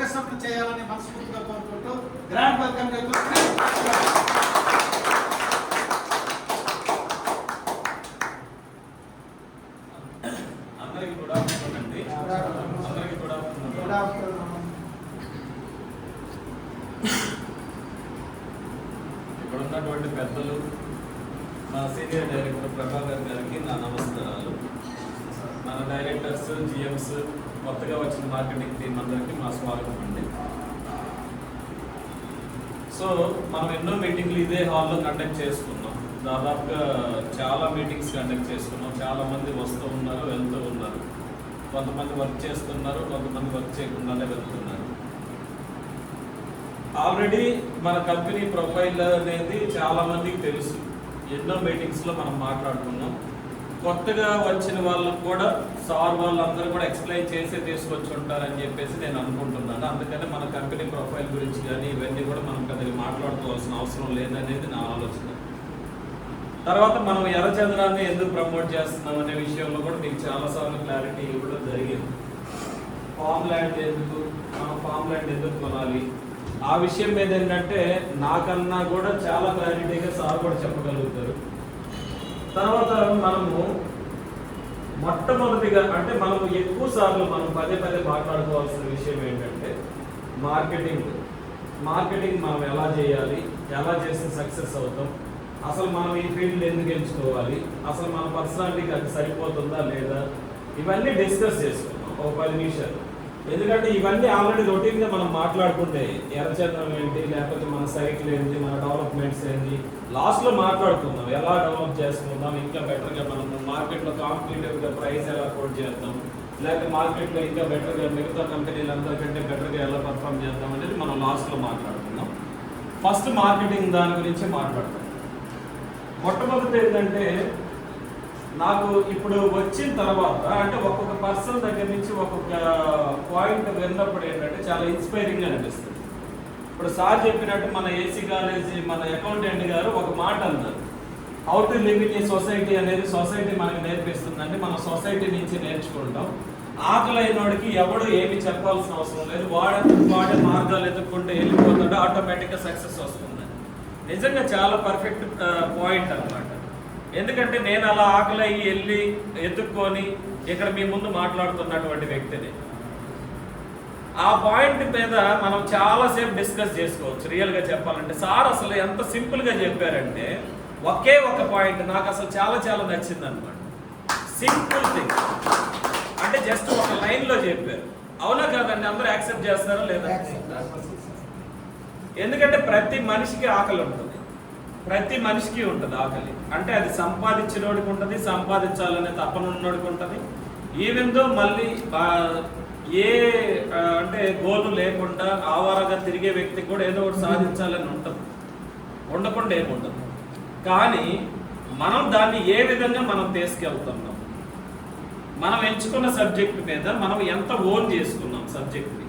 Successful చేయాలని మనస్ఫూర్తిగా కోరుకుంటూ గ్రాండ్ వెల్కమ్ అందరికీ కూడా అండి. అందరికీ కూడా ఇక్కడ ఉన్నటువంటి పెద్దలు, మా సీనియర్ డైరెక్టర్ ప్రభాకర్ గారికి నా నమస్కారాలు. మన డైరెక్టర్స్, జిఎంస్, కొత్తగా వచ్చిన మార్కెటింగ్ టీం అందరికీ మా స్వాగతం అండి. సో మనం ఎన్నో మీటింగ్లు ఇదే హాల్లో కండక్ట్ చేసుకున్నాం. దాదాపుగా చాలా మీటింగ్స్ కండక్ట్ చేసుకున్నాం. చాలామంది వస్తూ ఉన్నారు, వెళ్తూ ఉన్నారు. కొంతమంది వర్క్ చేస్తున్నారు, కొంతమంది వర్క్ చేయకుండానే వెళ్తున్నారు. ఆల్రెడీ మన కంపెనీ ప్రొఫైల్ అనేది చాలామందికి తెలుసు. ఎన్నో మీటింగ్స్లో మనం మాట్లాడుకున్నాం. కొత్తగా వచ్చిన వాళ్ళకు కూడా సార్ వాళ్ళందరూ కూడా ఎక్స్ప్లెయిన్ చేసే తీసుకొచ్చి ఉంటారని చెప్పేసి నేను అనుకుంటున్నాను. అందుకని మన కంపెనీ ప్రొఫైల్ గురించి కానీ ఇవన్నీ కూడా మనం పెద్దగా మాట్లాడుకోవాల్సిన అవసరం లేదనేది నా ఆలోచన. తర్వాత మనం ఎర్రచంద్రాన్ని ఎందుకు ప్రమోట్ చేస్తున్నాం అనే విషయంలో కూడా మీకు చాలాసార్లు క్లారిటీ ఇవ్వడం జరిగింది. ఫామ్ ల్యాండ్ ఎందుకు, మనం ఫామ్ ల్యాండ్ ఎందుకు కొనాలి, ఆ విషయం మీద ఏంటంటే నాకన్నా కూడా చాలా క్లారిటీగా సార్ కూడా చెప్పగలుగుతారు. తర్వాత మనము మొట్టమొదటిగా అంటే మనము ఎక్కువ సార్లు మనం పదే మాట్లాడుకోవాల్సిన విషయం ఏంటంటే మార్కెటింగ్ మనం ఎలా చేయాలి, ఎలా చేస్తే సక్సెస్ అవుతాం, అసలు మనం ఈ ఫీల్డ్ ఎందుకు ఎంచుకోవాలి, అసలు మన పర్సనాలిటీకి అది సరిపోతుందా లేదా, ఇవన్నీ డిస్కస్ చేసుకున్నాం ఒక 10 నిమిషాలు. ఎందుకంటే ఇవన్నీ ఆల్రెడీ రొటీన్గా మనం మాట్లాడుకుంటే ఎర్రచంద్రం ఏంటి, లేకపోతే మన సైకిల్ ఏంటి, మన డెవలప్మెంట్స్ ఏంటి, లాస్ట్లో మాట్లాడుకుందాం ఎలా డెవలప్ చేసుకుందాం, ఇంకా బెటర్గా మనం మార్కెట్లో కాంపిటేటివ్గా ప్రైస్ ఎలా కోట్ చేద్దాం, లేకపోతే మార్కెట్లో ఇంకా బెటర్గా మిగతా కంపెనీలందరికంటే బెటర్గా ఎలా పర్ఫామ్ చేద్దాం అనేది మనం లాస్ట్లో మాట్లాడుకుందాం. ఫస్ట్ మార్కెటింగ్ దాని గురించి మాట్లాడతాం. మొట్టమొదటి ఏంటంటే నాకు ఇప్పుడు వచ్చిన తర్వాత అంటే ఒక్కొక్క పర్సన్ దగ్గర నుంచి ఒక్కొక్క పాయింట్ విన్నప్పుడు ఏంటంటే చాలా ఇన్స్పైరింగ్ అనిపిస్తుంది. ఇప్పుడు సార్ చెప్పినట్టు మన ఏసీ కాలేజీ మన అకౌంటెంట్ గారు ఒక మాట అన్నారు, how to live in a society అనేది సొసైటీ మనకు నేర్పిస్తుందండి. మన సొసైటీ నుంచి నేర్చుకుంటాం. ఆకలైనోడికి ఎవడు ఏమి చెప్పాల్సిన అవసరం లేదు, వాడే మార్గాలు ఎదుర్కొంటే వెళ్ళిపోతుంటే ఆటోమేటిక్గా సక్సెస్ వస్తుంది. నిజంగా చాలా పర్ఫెక్ట్ పాయింట్ అన్నమాట. ఎందుకంటే నేను అలా ఆకలి అయ్యి వెళ్ళి ఎత్తుక్కొని ఇక్కడ మీ ముందు మాట్లాడుతున్నటువంటి వ్యక్తిని. ఆ పాయింట్ మీద మనం చాలాసేపు డిస్కస్ చేసుకోవచ్చు. రియల్గా చెప్పాలంటే సార్ అసలు ఎంత సింపుల్గా చెప్పారంటే ఒకే ఒక పాయింట్ నాకు అసలు చాలా నచ్చింది అనమాట. సింపుల్ థింగ్ అంటే జస్ట్ ఒక లైన్లో చెప్పారు. అవునా కాదండి, అందరూ యాక్సెప్ట్ చేస్తారా లేదా? ఎందుకంటే ప్రతి మనిషికి ఆకలి ఉంటుంది, ప్రతి మనిషికి ఉంటుంది ఆకలి. అంటే అది సంపాదించినోడికి ఉంటుంది, సంపాదించాలనే తపన ఉన్నోడికి ఉంటుంది. ఈవెన్ దో మళ్ళీ ఏ అంటే గోలు లేకుండా ఆవారగా తిరిగే వ్యక్తికి కూడా ఏదో ఒకటి సాధించాలని ఉంటుంది, ఉండకుండా ఏముండదు. కానీ మనం దాన్ని ఏ విధంగా మనం తీసుకెళ్తున్నాం, మనం ఎంచుకున్న సబ్జెక్ట్ మీద మనం ఎంత ఓన్ చేసుకున్నాం సబ్జెక్ట్ని.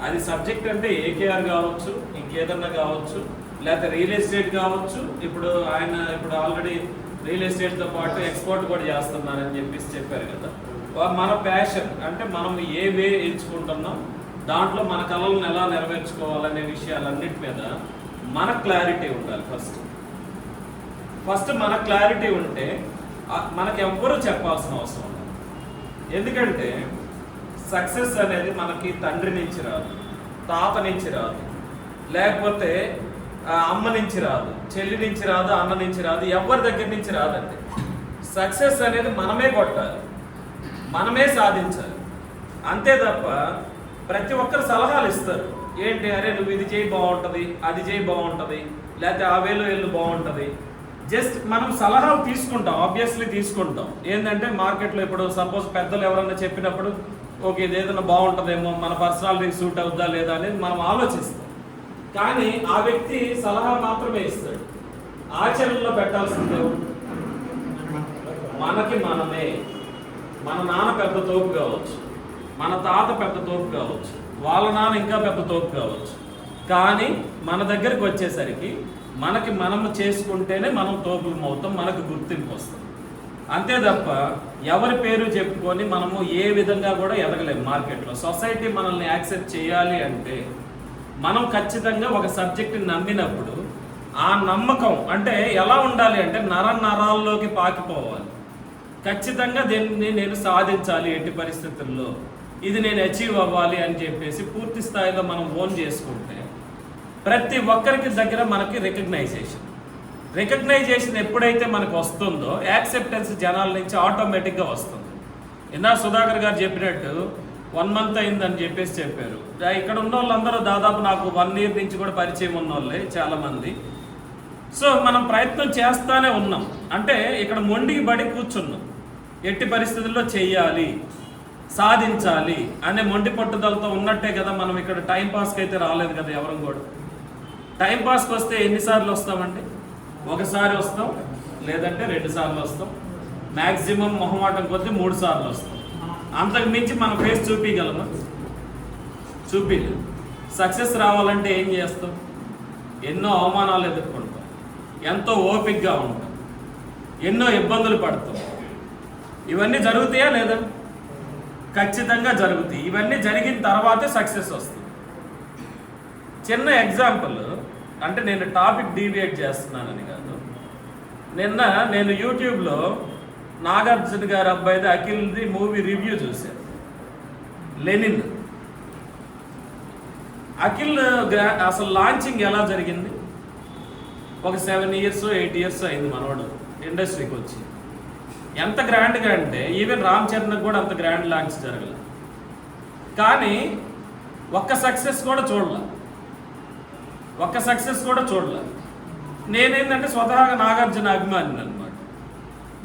అది సబ్జెక్ట్ అంటే ఏకేఆర్ కావచ్చు, ఇంకేదన్నా కావచ్చు, లేకపోతే రియల్ ఎస్టేట్ కావచ్చు. ఇప్పుడు ఆల్రెడీ రియల్ ఎస్టేట్తో పాటు ఎక్స్పోర్ట్ కూడా చేస్తున్నారని చెప్పేసి చెప్పారు కదా. మన ప్యాషన్ అంటే మనం ఏ వే ఎంచుకుంటున్నాం, దాంట్లో మన కళలను ఎలా నెరవేర్చుకోవాలనే విషయాలన్నిటి మీద మన క్లారిటీ ఉండాలి. ఫస్ట్ మన క్లారిటీ ఉంటే మనకి ఎవ్వరూ చెప్పాల్సిన అవసరం లేదు. ఎందుకంటే సక్సెస్ అనేది మనకి తండ్రి నుంచి రాదు, తాత నుంచి రాదు, లేకపోతే అమ్మ నుంచి రాదు, చెల్లి నుంచి రాదు, అన్న నుంచి రాదు, ఎవరి దగ్గర నుంచి రాదండి. సక్సెస్ అనేది మనమే కొట్టాలి, మనమే సాధించాలి. అంతే తప్ప ప్రతి ఒక్కరు సలహాలు ఇస్తారు. ఏంటి, అరే నువ్వు ఇది చేయి బాగుంటుంది, అది చేయి బాగుంటుంది, లేకపోతే ఆ వేలు బాగుంటుంది. జస్ట్ మనం సలహాలు తీసుకుంటాం, ఆబ్వియస్లీ తీసుకుంటాం. ఏంటంటే మార్కెట్లో ఇప్పుడు సపోజ్ పెద్దలు ఎవరన్నా చెప్పినప్పుడు ఓకే ఇది ఏదైనా బాగుంటుందేమో, మన పర్సనాలిటీకి సూట్ అవుద్దా లేదా అనేది మనం ఆలోచిస్తాం. కానీ ఆ వ్యక్తి సలహా మాత్రమే ఇస్తాడు, ఆచరణలో పెట్టాల్సిందే మనమే. మన నాన్న పెద్ద తోపు కావచ్చు, మన తాత పెద్ద తోపు కావచ్చు, వాళ్ళ నాన్న ఇంకా పెద్ద తోపు కావచ్చు. కానీ మన దగ్గరికి వచ్చేసరికి మనకి మనము చేసుకుంటేనే మనం తోపులం అవుతాం, మనకు గుర్తింపు వస్తుంది. అంతే తప్ప ఎవరి పేరు చెప్పుకొని మనము ఏ విధంగా కూడా ఎదగలేము మార్కెట్లో. సొసైటీ మనల్ని యాక్సెప్ట్ చేయాలి అంటే మనం ఖచ్చితంగా ఒక సబ్జెక్ట్ని నమ్మినప్పుడు ఆ నమ్మకం అంటే ఎలా ఉండాలి అంటే నరాల్లోకి పాకిపోవాలి. ఖచ్చితంగా దీన్ని నేను సాధించాలి, ఎట్టి పరిస్థితుల్లో ఇది నేను అచీవ్ అవ్వాలి అని చెప్పేసి పూర్తి స్థాయిలో మనం ఓన్ చేసుకుంటే ప్రతి ఒక్కరికి దగ్గర మనకి రికగ్నైజేషన్ ఎప్పుడైతే మనకు వస్తుందో యాక్సెప్టెన్స్ జనాల నుంచి ఆటోమేటిక్గా వస్తుంది. ఇందా సుధాకర్ గారు చెప్పినట్టు 1 month అయిందని చెప్పేసి చెప్పారు. ఇక్కడ ఉన్న వాళ్ళందరూ దాదాపు నాకు 1 year నుంచి కూడా పరిచయం ఉన్న వాళ్ళే చాలామంది. సో మనం ప్రయత్నం చేస్తానే ఉన్నాం. అంటే ఇక్కడ మొండికి బడి కూర్చున్నాం, ఎట్టి పరిస్థితుల్లో చెయ్యాలి, సాధించాలి అనే మొండి పట్టుదలతో ఉన్నట్టే కదా మనం ఇక్కడ టైంపాస్కి అయితే రాలేదు కదా ఎవరం కూడా. టైంపాస్కి వస్తే ఎన్నిసార్లు వస్తామండి? ఒకసారి వస్తాం, లేదంటే 2 సార్లు వస్తాం, మ్యాక్సిమం మొహమాటం కొద్దీ 3 సార్లు వస్తాం. అంతకు మించి మన ఫేస్ చూపించగలమా? చూపించలేదు. సక్సెస్ రావాలంటే ఏం చేస్తాం? ఎన్నో అవమానాలు ఎదుర్కొంటాం, ఎంతో ఓపికగా ఉంటాం, ఎన్నో ఇబ్బందులు పడతాం. ఇవన్నీ జరుగుతాయా లేదా? ఖచ్చితంగా జరుగుతాయి. ఇవన్నీ జరిగిన తర్వాతే సక్సెస్ వస్తుంది. చిన్న ఎగ్జాంపుల్, అంటే నేను టాపిక్ డీవియేట్ చేస్తున్నానని కాదు. నిన్న నేను యూట్యూబ్లో నాగార్జున గారి అబ్బాయిది అఖిల్ది మూవీ రివ్యూ చూశాను, లెనిన్. అఖిల్ అసలు లాంచింగ్ ఎలా జరిగింది? ఒక 7 years 8 years అయింది మనవాడు ఇండస్ట్రీకి వచ్చి. ఎంత గ్రాండ్గా అంటే ఈవెన్ రామ్ చరణ్కి కూడా అంత గ్రాండ్ లాంచ్ జరగలేదు. కానీ ఒక్క సక్సెస్ కూడా చూడలే. నేనేంటంటే స్వతహాగా నాగార్జున అభిమాని అనమాట.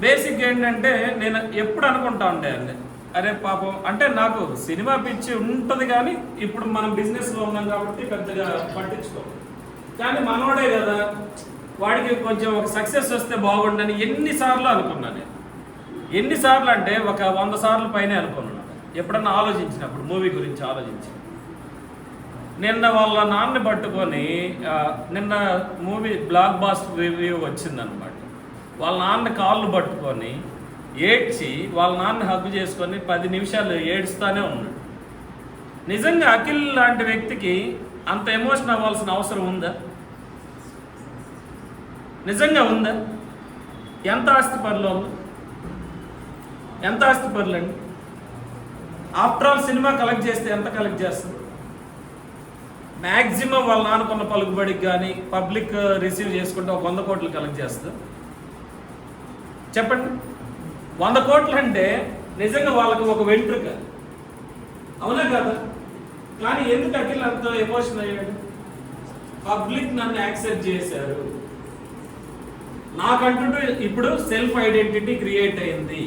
బేసిక్గా ఏంటంటే నేను ఎప్పుడు అనుకుంటా ఉండేయండి, అరే పాపం, అంటే నాకు సినిమా పిచ్చి ఉంటుంది కానీ ఇప్పుడు మనం బిజినెస్లో ఉన్నాం కాబట్టి పెద్దగా పట్టించుకోము. కానీ మనోడే కదా, వాడికి కొంచెం ఒక సక్సెస్ వస్తే బాగుండని ఎన్నిసార్లు అనుకున్నాను నేను. ఎన్నిసార్లు అంటే ఒక 100 సార్లు పైనే అనుకున్నాను ఎప్పుడన్నా ఆలోచించినప్పుడు, మూవీ గురించి ఆలోచించి. నిన్న వాళ్ళ నాన్నని పట్టుకొని, నిన్న మూవీ బ్లాక్ బాస్టర్ రివ్యూ వచ్చిందనమాట. వాళ్ళ నాన్న కాళ్ళు పట్టుకొని ఏడ్చి వాళ్ళ నాన్న హగ్గు చేసుకొని 10 నిమిషాలు ఏడుస్తానే ఉన్నాడు. నిజంగా అఖిల్ లాంటి వ్యక్తికి అంత ఎమోషన్ అవ్వాల్సిన అవసరం ఉందా? నిజంగా ఉందా? ఎంత ఆస్తిపరులండి. ఆఫ్టర్ ఆల్ సినిమా కలెక్ట్ చేస్తే ఎంత కలెక్ట్ చేస్తుంది? మ్యాక్సిమం వాళ్ళ నాన్నకున్న పలుకుబడికి కానీ పబ్లిక్ రిసీవ్ చేసుకుంటే ఒక 100 కోట్లు కలెక్ట్ చేస్తారు. చెప్పండి, 100 కోట్లు అంటే నిజంగా వాళ్ళకి ఒక వెంట్రుక, అవునా కదా? కానీ ఎందుకు అఖిల్ అంత ఎమోషన్ అయ్యాడు? పబ్లిక్ నన్ను యాక్సెప్ట్ చేశారు, నాకంటూ ఇప్పుడు సెల్ఫ్ ఐడెంటిటీ క్రియేట్ అయింది.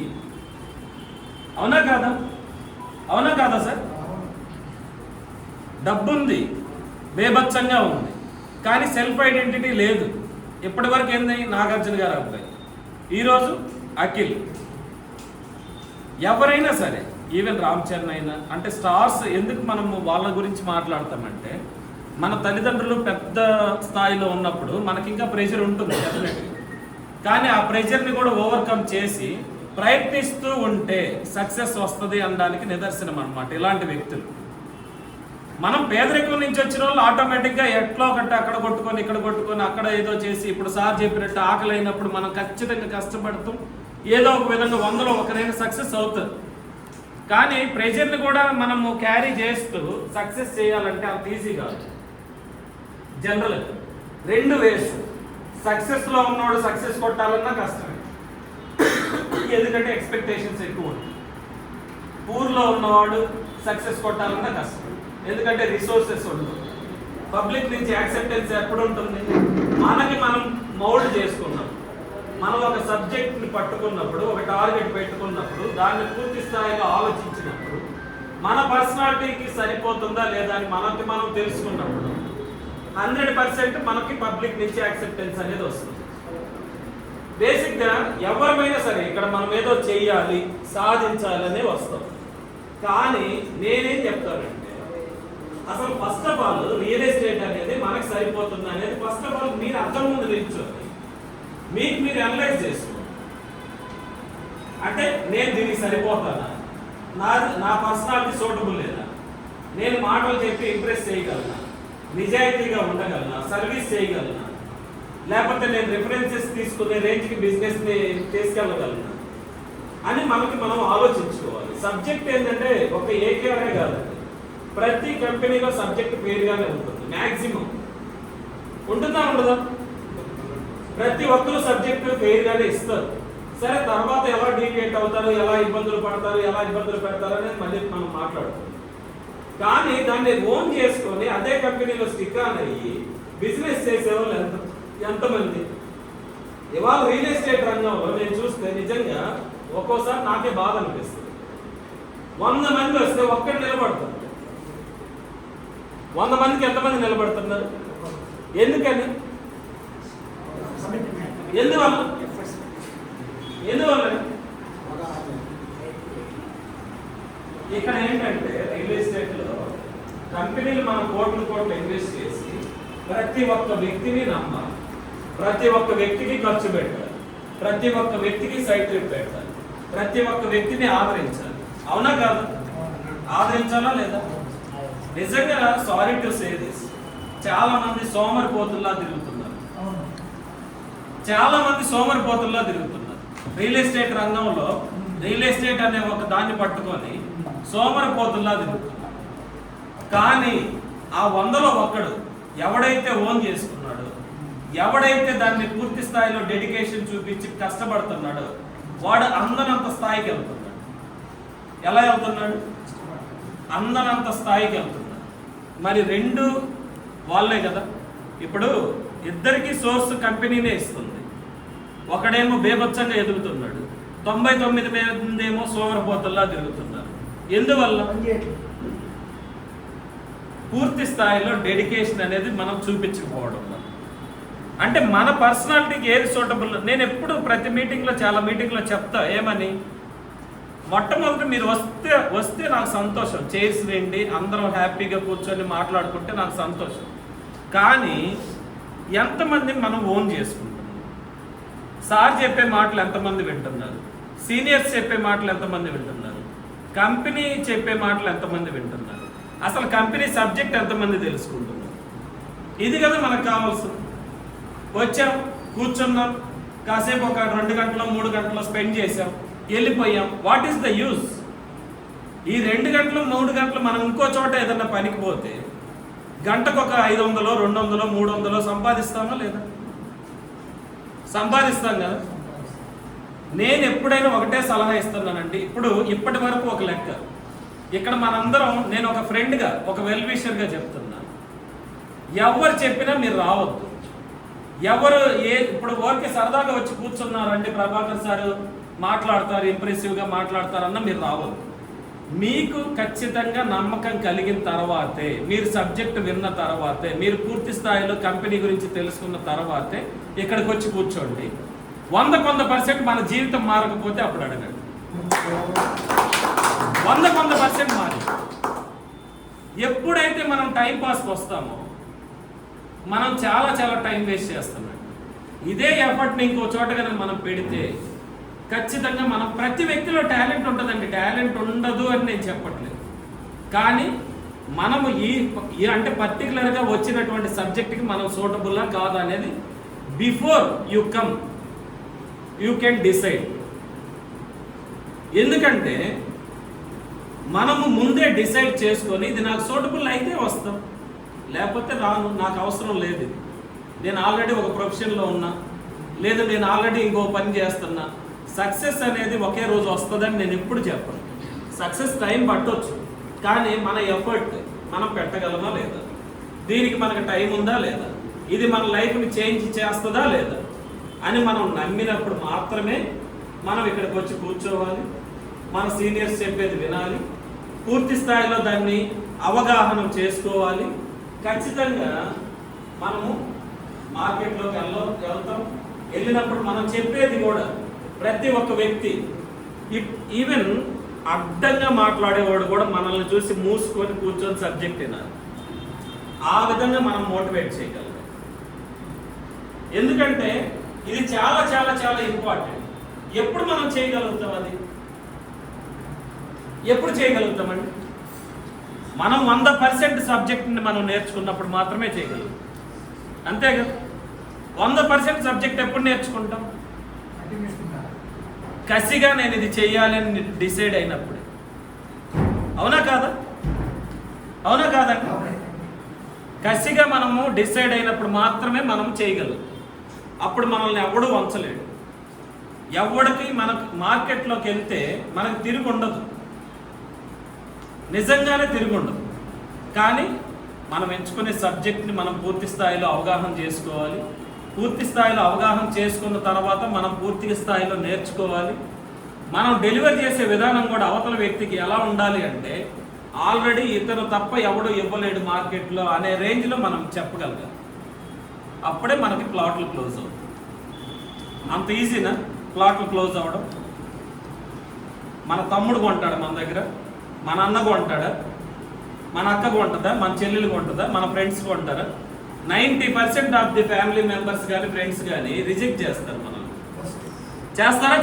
అవునా కాదా సార్? డబ్బుంది, బేభత్సంగా ఉంది, కానీ సెల్ఫ్ ఐడెంటిటీ లేదు. ఇప్పటి వరకు ఏంది? నాగార్జున గారు అబ్బాయి, ఈరోజు అఖిల్. ఎవరైనా సరే, ఈవెన్ రామ్ చరణ్ అయినా, అంటే స్టార్స్ ఎందుకు మనము వాళ్ళ గురించి మాట్లాడతామంటే, మన తల్లిదండ్రులు పెద్ద స్థాయిలో ఉన్నప్పుడు మనకి ఇంకా ప్రెషర్ ఉంటుంది డెఫినెట్గా. కానీ ఆ ప్రెషర్ని కూడా ఓవర్కమ్ చేసి ప్రయత్నిస్తూ ఉంటే సక్సెస్ వస్తుంది అనడానికి నిదర్శనం అనమాట ఇలాంటి వ్యక్తులు. మనం పేదరికం నుంచి వచ్చిన వాళ్ళు ఆటోమేటిక్గా ఎట్లా ఒకటి అక్కడ కొట్టుకొని ఇక్కడ కొట్టుకొని అక్కడ ఏదో చేసి, ఇప్పుడు సార్ చెప్పినట్టు ఆకలి అయినప్పుడు మనం ఖచ్చితంగా కష్టపడుతూ ఏదో ఒక విధంగా 100లో ఒకరైనా సక్సెస్ అవుతుంది. కానీ ప్రెషర్ని కూడా మనము క్యారీ చేస్తూ సక్సెస్ చేయాలంటే అంత ఈజీ కాదు. General 2 ways. సక్సెస్లో ఉన్నవాడు సక్సెస్ కొట్టాలన్నా కష్టమే, ఎందుకంటే ఎక్స్పెక్టేషన్స్ ఎక్కువ ఉంటాయి. పూర్లో ఉన్నవాడు సక్సెస్ కొట్టాలన్నా కష్టం, ఎందుకంటే రిసోర్సెస్ ఉండవు. పబ్లిక్ నుంచి యాక్సెప్టెన్స్ ఎప్పుడు ఉంటుంది? మనకి మనం మౌల్డ్ చేసుకున్నాం. మనం ఒక సబ్జెక్ట్ని పట్టుకున్నప్పుడు, ఒక టార్గెట్ పెట్టుకున్నప్పుడు, దాన్ని పూర్తి స్థాయిలో ఆలోచించినప్పుడు, మన పర్సనాలిటీకి సరిపోతుందా లేదా అని మనకి మనం తెలుసుకున్నప్పుడు 100% మనకి పబ్లిక్ నుంచి యాక్సెప్టెన్స్ అనేది వస్తుంది. బేసిక్గా ఎవరైనా సరే ఇక్కడ మనం ఏదో చెయ్యాలి, సాధించాలనే వస్తాం. కానీ నేనేం చెప్తానంటే, అసలు first of all real estate అనేది మనకు సరిపోతుంది అనేది ఫస్ట్ ఆఫ్ ఆల్ మీరు అర్థం ముందు నిల్చోండి, మీకు మీరు అనలైజ్ చేసుకోండి. అంటే నేను దీనికి సరిపోతానా, నా పర్సనాలిటీ సూటబుల్ లేదా, నేను మాటలు చెప్పి ఇంప్రెస్ చేయగలనా, నిజాయితీగా ఉండగలనా, సర్వీస్ చేయగలనా, లేకపోతే నేను రిఫరెన్సెస్ తీసుకునే రేంజ్కి బిజినెస్ని తీసుకెళ్ళగలనా అని మనం ఆలోచించుకోవాలి. సబ్జెక్ట్ ఏంటంటే ఒక ఏకేఆర్ఏ కాదండి, ప్రతి కంపెనీలో సబ్జెక్ట్ పేరుగానే ఉంటుంది. మ్యాక్సిమం ఉంటుందా ఉండదా? ప్రతి ఒక్కరు సబ్జెక్టు పేరుగానే ఇస్తారు. సరే, తర్వాత ఎలా డీవియేట్ అవుతారు, ఎలా ఇబ్బందులు పడతారు, ఎలా ఇబ్బందులు పెడతారు అనేది మళ్ళీ మనం మాట్లాడుతాం. కానీ దాన్ని ఓన్ చేసుకొని అదే కంపెనీలో స్టిక్ ఆన్ అయ్యి బిజినెస్ చేసేవాళ్ళు ఎంతమంది? ఇవాళ రియల్ ఎస్టేట్ రంగంలో నేను చూస్తే నిజంగా ఒక్కోసారి నాకే బాధ అనిపిస్తుంది. 100 మంది వస్తే ఒక్కటి నిలబడతారు. 100 మందికి ఎంతమంది నిలబడుతున్నారు? ఎందుకని? ఎందువల్ల? ఇక్కడ ఏంటంటే రియల్ ఎస్టేట్ లో కంపెనీలు మనం కోట్లు ఇన్వెస్ట్ చేసి ప్రతి ఒక్క వ్యక్తిని నమ్మాలి, ప్రతి ఒక్క వ్యక్తికి ఖర్చు పెట్టాలి, ప్రతి ఒక్క వ్యక్తికి సైట్ ట్రిప్ పెట్టాలి, ప్రతి ఒక్క వ్యక్తిని ఆదరించాలి. అవునా కాదు? ఆదరించాలా లేదా? నిజంగా సారీ టు సే దిస్, చాలా మంది సోమరిపోతుల్లా తిరుగుతున్నారు. రియల్ ఎస్టేట్ రంగంలో రియల్ ఎస్టేట్ అనే ఒక దాన్ని పట్టుకొని సోమరిపోతుల్లా తిరుగుతున్నారు. కానీ ఆ 100లో ఒక్కడు ఎవడైతే ఓన్ చేసుకున్నాడో, ఎవడైతే దాన్ని పూర్తి స్థాయిలో డెడికేషన్ చూపించి కష్టపడుతున్నాడో వాడు అందనంత స్థాయికి వెళ్తున్నాడు. ఎలా వెళ్తున్నాడు? అందనంత స్థాయికి వెళ్తున్నాడు. మరి రెండు వాళ్ళే కదా. ఇప్పుడు ఇద్దరికి సోర్స్ కంపెనీనే ఇస్తుంది. ఒకడేమో బేభత్సంగా ఎదుగుతున్నాడు, 99 మంది ఏమో సోమరిపోతుల్లా తిరుగుతున్నారు. ఎందువల్ల? పూర్తి స్థాయిలో డెడికేషన్ అనేది మనం చూపించకపోవడం వల్ల. అంటే మన పర్సనాలిటీకి ఏది సూటబుల్. నేను ఎప్పుడు ప్రతి మీటింగ్లో చాలా మీటింగ్లో చెప్తా ఏమని, మొట్టమొదటి మీరు వస్తే నాకు సంతోషం, చైర్స్ వేయండి, అందరం హ్యాపీగా కూర్చొని మాట్లాడుకుంటే నాకు సంతోషం. కానీ ఎంతమంది మనం ఓన్ చేసుకుంటున్నాం? సార్ చెప్పే మాటలు ఎంతమంది వింటున్నారు? సీనియర్స్ చెప్పే మాటలు ఎంతమంది వింటున్నారు? కంపెనీ చెప్పే మాటలు ఎంతమంది వింటున్నారు? అసలు కంపెనీ సబ్జెక్ట్ ఎంతమంది తెలుసుకుంటున్నారు? ఇది కదా మనకు కావాల్సింది. వచ్చాం, కూర్చున్నాం, కాసేపు ఒక 2 గంటలు 3 గంటలు స్పెండ్ చేసాం, వెళ్ళిపోయాం. What is the use? ఈ 2 గంటలు 3 గంటలు మనం ఇంకో చోట ఏదన్నా పనికి పోతే గంటకు ఒక 500, 200, 300 సంపాదిస్తామా లేదా? సంపాదిస్తాం కదా. నేను ఎప్పుడైనా ఒకటే సలహా ఇస్తున్నానండి. ఇప్పటి వరకు ఒక లెక్క, ఇక్కడ మనందరం, నేను ఒక ఫ్రెండ్గా, ఒక వెల్ విషర్గా చెప్తున్నాను, ఎవరు చెప్పినా మీరు రావద్దు. ఎవరు ఇప్పుడు ఊరికే సరదాగా వచ్చి కూర్చున్నారండి, ప్రభాకర్ సార్ మాట్లాడతారు, ఇంప్రెసివ్గా మాట్లాడతారన్న మీరు రావద్దు. మీకు ఖచ్చితంగా నమ్మకం కలిగిన తర్వాతే, మీరు సబ్జెక్ట్ విన్న తర్వాతే, మీరు పూర్తి స్థాయిలో కంపెనీ గురించి తెలుసుకున్న తర్వాతే ఇక్కడికి వచ్చి కూర్చోండి. 100% మన జీవితం మారకపోతే అప్పుడు అడగండి. 100% మారి. ఎప్పుడైతే మనం టైం పాస్కి వస్తామో మనం చాలా టైం వేస్ట్ చేస్తున్నాం. ఇదే ఎఫర్ట్ని ఇంకో చోట కనుక మనం పెడితే ఖచ్చితంగా మనం, ప్రతి వ్యక్తిలో టాలెంట్ ఉంటుందండి, టాలెంట్ ఉండదు అని నేను చెప్పట్లేదు. కానీ మనము అంటే పర్టికులర్గా వచ్చినటువంటి సబ్జెక్ట్కి మనం సూటబుల్లా కాదా అనేది before you come you can decide. ఎందుకంటే మనము ముందే డిసైడ్ చేసుకొని ఇది నాకు సూటబుల్ అయితే వస్తాం, లేకపోతే రాను, నాకు అవసరం లేదు, నేను ఆల్రెడీ ఒక ప్రొఫెషన్లో ఉన్నా, లేదా నేను ఆల్రెడీ ఇంకో పని చేస్తున్నా. సక్సెస్ అనేది ఒకే రోజు వస్తుందని నేను ఎప్పుడు చెప్పను. సక్సెస్ టైం పట్టవచ్చు, కానీ మన ఎఫర్ట్ మనం పెట్టగలమా లేదా, దీనికి మనకు టైం ఉందా లేదా, ఇది మన లైఫ్ని చేంజ్ చేస్తుందా లేదా అని మనం నమ్మినప్పుడు మాత్రమే మనం ఇక్కడికి వచ్చి కూర్చోవాలి, మన సీనియర్స్ చెప్పేది వినాలి, పూర్తి స్థాయిలో దాన్ని అవగాహన చేసుకోవాలి. ఖచ్చితంగా మనము మార్కెట్లోకి వెళ్తాం. వెళ్ళినప్పుడు మనం చెప్పేది కూడా ప్రతి ఒక్క వ్యక్తి, ఈవెన్ అడ్డంగా మాట్లాడేవాడు కూడా మనల్ని చూసి మూసుకొని కూర్చొని సబ్జెక్ట్ వినాలి. ఆ విధంగా మనం మోటివేట్ చేయగలం. ఎందుకంటే ఇది చాలా ఇంపార్టెంట్. ఎప్పుడు మనం చేయగలుగుతాం అది? ఎప్పుడు చేయగలుగుతామండి? మనం 100% సబ్జెక్ట్ని మనం నేర్చుకున్నప్పుడు మాత్రమే చేయగలుగుతాం. అంతే కదా? 100% సబ్జెక్ట్ ఎప్పుడు నేర్చుకుంటాం? కసిగా నేను ఇది చెయ్యాలని డిసైడ్ అయినప్పుడు. అవునా కాదా? అవునా కాదండి? కసిగా మనము డిసైడ్ అయినప్పుడు మాత్రమే మనం చేయగలం. అప్పుడు మనల్ని ఎవడు వంచలేడు. ఎవడికి మనకు మార్కెట్లోకి వెళ్తే మనకు తిరిగి ఉండదు, నిజంగానే తిరిగి ఉండదు. కానీ మనం ఎంచుకునే సబ్జెక్ట్ని మనం పూర్తి స్థాయిలో అవగాహన చేసుకోవాలి. పూర్తి స్థాయిలో అవగాహన చేసుకున్న తర్వాత మనం పూర్తి స్థాయిలో నేర్చుకోవాలి. మనం డెలివరీ చేసే విధానం కూడా అవతల వ్యక్తికి ఎలా ఉండాలి అంటే, ఆల్రెడీ ఇతను తప్ప ఎవడు ఇవ్వలేడు మార్కెట్లో అనే రేంజ్లో మనం చెప్పగలగాలి. అప్పుడే మనకి ప్లాట్లు క్లోజ్ అవుతాయి. అంత ఈజీనా ప్లాట్లు క్లోజ్ అవ్వడం? మన తమ్ముడు కొంటాడు మన దగ్గర, మన అన్న కొంటాడా, మన అక్క కొంటుందా, మన చెల్లెలు కొంటుందా, మన ఫ్రెండ్స్ కొంటారా? 90% ఆఫ్ ది ఫ్యామిలీ మెంబర్స్ కానీ ఫ్రెండ్స్ కానీ రిజెక్ట్ చేస్తారు మనల్ని. చేస్తారా?